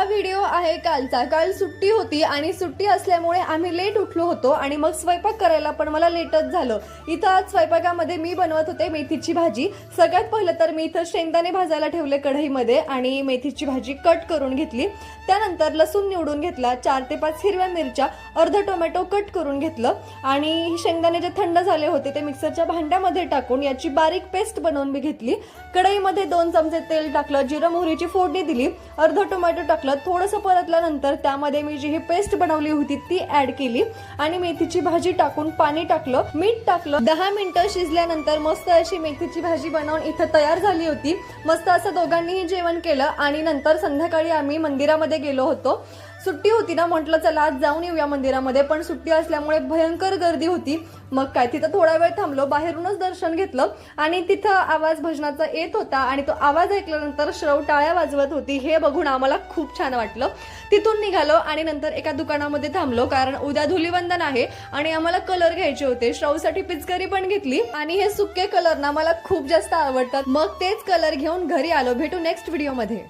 हा व्हिडिओ आहे कालचा। काल सुट्टी होती आणि सुट्टी असल्यामुळे आम्ही लेट उठलो होतो आणि मग स्वयंपाक करायला पण मला लेटच झालं। इथं आज स्वयंपाकामध्ये मी बनवत होते मेथीची भाजी। सगळ्यात पहिलं तर मी इथं शेंगदाणे भाजायला ठेवले कढईमध्ये आणि मेथीची भाजी कट करून घेतली। त्यानंतर लसूण निवडून घेतला, 4 ते 5 हिरव्या मिरच्या, अर्धा टोमॅटो कट करून घेतलं आणि शेंगदाणे जे थंड झाले होते ते मिक्सरच्या भांड्यामध्ये टाकून याची बारीक पेस्ट बनवून मी घेतली। कढईमध्ये 2 चमचे तेल टाकलं, जिरं मोहरीची फोडणी दिली, अर्धा टोमॅटो टाकलं, थोडंसं परतल्यानंतर त्यामध्ये मी जी ही पेस्ट बनवली होती ती ऍड केली आणि मेथीची भाजी टाकून पाणी टाकलं, मीठ टाकलं। 10 मिनिटं शिजल्यानंतर मस्त अशी मेथीची भाजी बनवून इथं तयार झाली होती। मस्त असं दोघांनीही जेवण केलं आणि नंतर संध्याकाळी आम्ही मंदिरामध्ये गेलो होतो। सुट्टी होती ना, म्हटलं चला आज जाऊन येऊया मंदिरामध्ये, पण सुट्टी असल्यामुळे भयंकर गर्दी होती। मग काय तिथं थोडा वेळ थांबलो, बाहेरूनच दर्शन घेतलं आणि तिथं आवाज भजनाचा येत होता आणि तो आवाज ऐकल्यानंतर श्रव टाळ्या वाजवत होती। हे बघून आम्हाला खूप छान वाटलं। तिथून निघालो आणि नंतर एका दुकानामध्ये थांबलो, कारण उद्या धुलीवंदन आहे आणि आम्हाला कलर घ्यायचे होते। श्रवसाठी पिचकारी पण घेतली आणि हे सुके कलर ना मला खूप जास्त आवडतात। मग तेच कलर घेऊन घरी आलो। भेटू नेक्स्ट व्हिडिओ मध्ये।